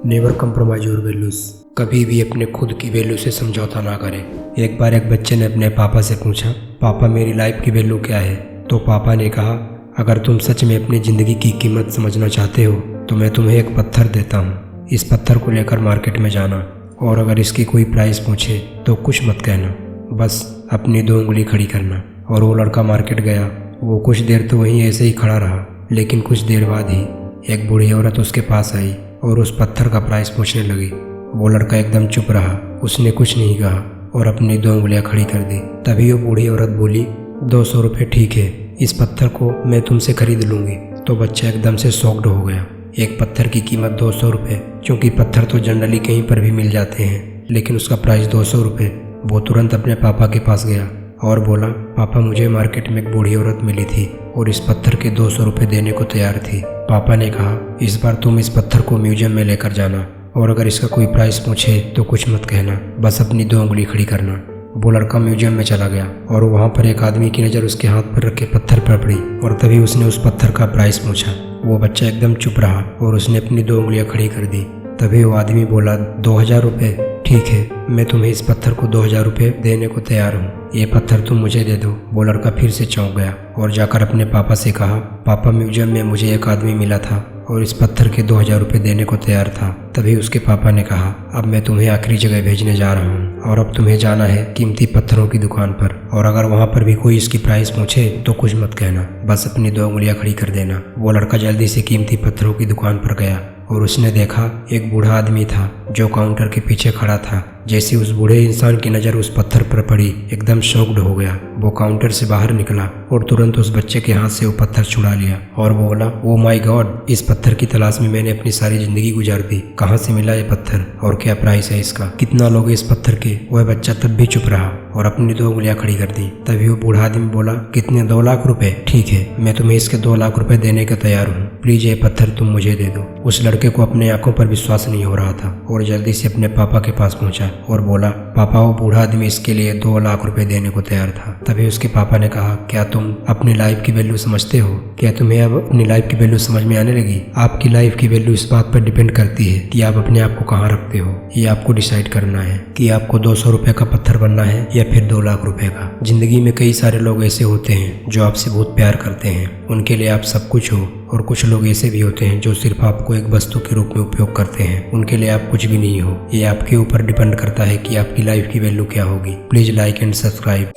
Never compromise your values. कभी भी अपने खुद की वैल्यू से समझौता ना करें। एक बार एक बच्चे ने अपने पापा से पूछा, पापा मेरी लाइफ की वैल्यू क्या है? तो पापा ने कहा, अगर तुम सच में अपनी ज़िंदगी की कीमत समझना चाहते हो तो मैं तुम्हें एक पत्थर देता हूँ। इस पत्थर को लेकर मार्केट में जाना और अगर इसकी कोई प्राइस पूछे तो कुछ मत कहना, बस अपनी 2 उंगली खड़ी करना। और वो लड़का मार्केट गया। वो कुछ देर तो वहीं ऐसे ही खड़ा रहा, लेकिन कुछ देर बाद ही एक बूढ़ी औरत उसके पास आई और उस पत्थर का प्राइस पूछने लगी। वो लड़का एकदम चुप रहा, उसने कुछ नहीं कहा और अपनी 2 उंगलियां खड़ी कर दी। तभी वो बूढ़ी औरत बोली, 200 रुपये ठीक है, इस पत्थर को मैं तुमसे खरीद लूँगी। तो बच्चा एकदम से शॉक्ड हो गया। एक पत्थर की कीमत 200 रुपये, क्योंकि पत्थर तो जनरली कहीं पर भी मिल जाते हैं, लेकिन उसका प्राइस 200 रुपये। वो तुरंत अपने पापा के पास गया और बोला, पापा मुझे मार्केट में एक बूढ़ी औरत मिली थी और इस पत्थर के 200 रुपये देने को तैयार थी। पापा ने कहा, इस बार तुम इस पत्थर को म्यूजियम में लेकर जाना और अगर इसका कोई प्राइस पूछे तो कुछ मत कहना, बस अपनी 2 उंगली खड़ी करना। वो लड़का म्यूजियम में चला गया और वहाँ पर एक आदमी की नज़र उसके हाथ पर रखे पत्थर पर पड़ी और तभी उसने उस पत्थर का प्राइस पूछा। वो बच्चा एकदम चुप रहा और उसने अपनी 2 उंगलियां खड़ी कर दी। तभी वो आदमी बोला, 2000 रुपये ठीक है, मैं तुम्हें इस पत्थर को 2000 रुपये देने को तैयार हूँ, ये पत्थर तुम मुझे दे दो। वो लड़का फिर से चौंक गया और जाकर अपने पापा से कहा, पापा म्यूजियम में मुझे एक आदमी मिला था और इस पत्थर के 2000 रुपये देने को तैयार था। तभी उसके पापा ने कहा, अब मैं तुम्हें आखिरी जगह भेजने जा रहा हूँ और अब तुम्हें जाना है कीमती पत्थरों की दुकान पर और अगर वहाँ पर भी कोई इसकी प्राइस पूछे तो कुछ मत कहना, बस अपनी 2 उंगलियां खड़ी कर देना। वो लड़का जल्दी से कीमती पत्थरों की दुकान पर गया और उसने देखा एक बूढ़ा आदमी था जो काउंटर के पीछे खड़ा था। जैसे उस बूढ़े इंसान की नज़र उस पत्थर पर पड़ी, एकदम शॉक्ड हो गया। वो काउंटर से बाहर निकला और तुरंत उस बच्चे के हाथ से वो पत्थर छुड़ा लिया और वो बोला, ओ माय गॉड, इस पत्थर की तलाश में मैंने अपनी सारी जिंदगी गुजार दी। कहाँ से मिला ये पत्थर और क्या प्राइस है इसका, कितना लोगे इस पत्थर के? वह बच्चा तब भी चुप रहा और अपनी 2 उंगलियां खड़ी कर दी। तभी वो बूढ़ा आदमी बोला, कितने? 2 लाख रुपए ठीक है, मैं तुम्हें इसके 2 लाख रुपए देने को तैयार हूँ, प्लीज ये पत्थर तुम मुझे दे दो। उस लड़के को अपने आंखों पर विश्वास नहीं हो रहा था और जल्दी से अपने पापा के पास पहुंचा और बोला, पापा वो बूढ़ा आदमी इसके लिए 2 लाख रुपए देने को तैयार था। तभी उसके पापा ने कहा, क्या तुम अपनी लाइफ की वैल्यू समझते हो? क्या तुम्हें अब अपनी लाइफ की वैल्यू समझ में आने लगी? आपकी लाइफ की वैल्यू इस बात पर डिपेंड करती है कि आप अपने आप को कहाँ रखते हो। ये आपको डिसाइड करना है कि आपको 200 रुपये का पत्थर बनना है या फिर 2 लाख रुपए का। जिंदगी में कई सारे लोग ऐसे होते हैं जो आपसे बहुत प्यार करते हैं, उनके लिए आप सब कुछ हो, और कुछ लोग ऐसे भी होते हैं जो सिर्फ आपको एक वस्तु के रूप में उपयोग करते हैं, उनके लिए आप कुछ भी नहीं हो। ये आपके ऊपर डिपेंड करता है कि आपकी लाइफ की वैल्यू क्या होगी। Please like and subscribe.